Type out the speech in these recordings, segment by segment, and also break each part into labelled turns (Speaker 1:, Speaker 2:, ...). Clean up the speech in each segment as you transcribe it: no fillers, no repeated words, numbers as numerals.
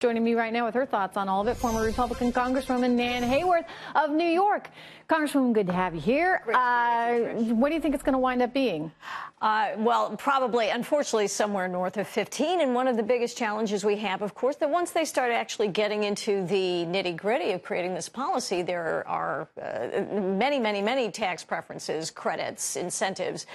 Speaker 1: Joining me right now with her thoughts on all of it, former Republican Congresswoman Nan Hayworth of New York. Congresswoman, good to have you here. What do you think it's going to wind up being?
Speaker 2: Well, probably, unfortunately, somewhere north of 15. And one of the biggest challenges we have, of course, that once they start actually getting into the nitty-gritty of creating this policy, there are many tax preferences, credits, incentives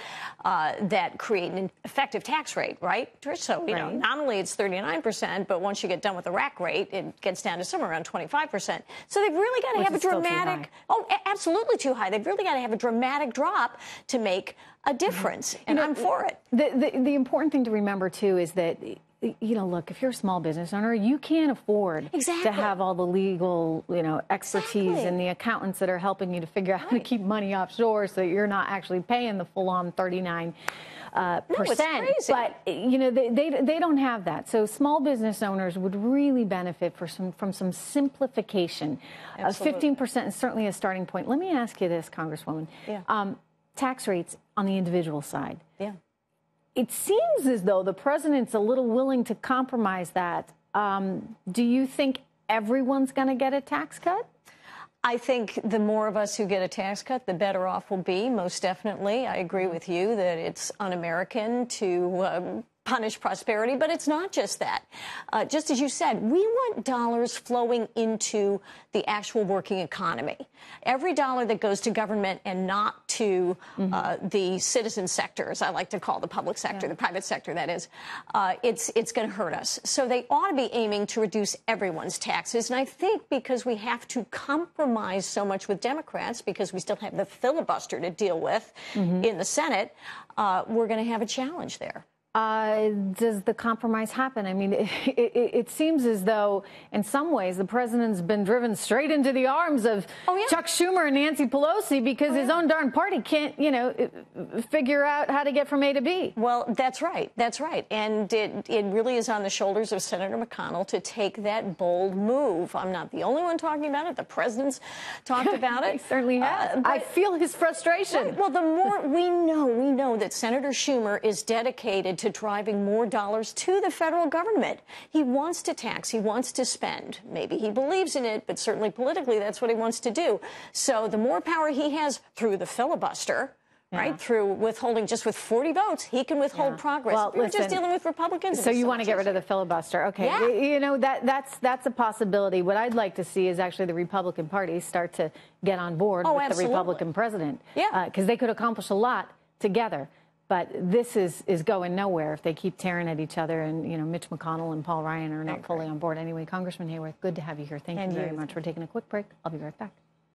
Speaker 2: that create an effective tax rate, right, Trish? So, you know, nominally it's 39%, but once you get done with the rack rate, it gets down to somewhere around 25%. So they've really got to have a dramatic, absolutely too high. They've really got to have a dramatic drop to make a difference, and I'm for it.
Speaker 1: The important thing to remember, too, is that, you know, look, if you're a small business owner, you can't afford to have all the legal, expertise and the accountants that are helping you to figure out how to keep money offshore so you're not actually paying the full-on 39%. But, you know, they don't have that. So small business owners would really benefit from some simplification. 15% is certainly a starting point. Let me ask you this, Congresswoman. Tax rates on the individual side. It seems as though the president's a little willing to compromise that. Do you think everyone's going to get a tax cut?
Speaker 2: I think the more of us who get a tax cut, the better off we'll be, most definitely. I agree with you that it's un-American to punish prosperity, but it's not just that. Just as you said, we want dollars flowing into the actual working economy. Every dollar that goes to government and not to the citizen sector, as I like to call the public sector, the private sector, that is, it's going to hurt us. So they ought to be aiming to reduce everyone's taxes. And I think because we have to compromise so much with Democrats, because we still have the filibuster to deal with in the Senate, we're going to have a challenge there.
Speaker 1: Does the compromise happen? I mean, it seems as though, in some ways, the president's been driven straight into the arms of Chuck Schumer and Nancy Pelosi because his own darn party can't, figure out how to get from A to B.
Speaker 2: Well, that's right. That's right. And it really is on the shoulders of Senator McConnell to take that bold move. I'm not the only one talking about it. The president's talked about it.
Speaker 1: He certainly has. I feel his frustration.
Speaker 2: Right. Well, the more we know that Senator Schumer is dedicated to driving more dollars to the federal government. He wants to tax. He wants to spend. Maybe he believes in it, but certainly politically that's what he wants to do. So the more power he has through the filibuster, right, through withholding just with 40 votes, he can withhold progress.
Speaker 1: Well,
Speaker 2: we're just dealing with Republicans.
Speaker 1: So you want to get rid of the filibuster. Okay. You know, that's a possibility. What I'd like to see is actually the Republican Party start to get on board with the Republican president. Because they could accomplish a lot together. But this is going nowhere if they keep tearing at each other, and Mitch McConnell and Paul Ryan are not fully on board. Anyway, Congressman Hayworth, good to have you here. Thank you very much. We're taking a quick break. I'll be right back.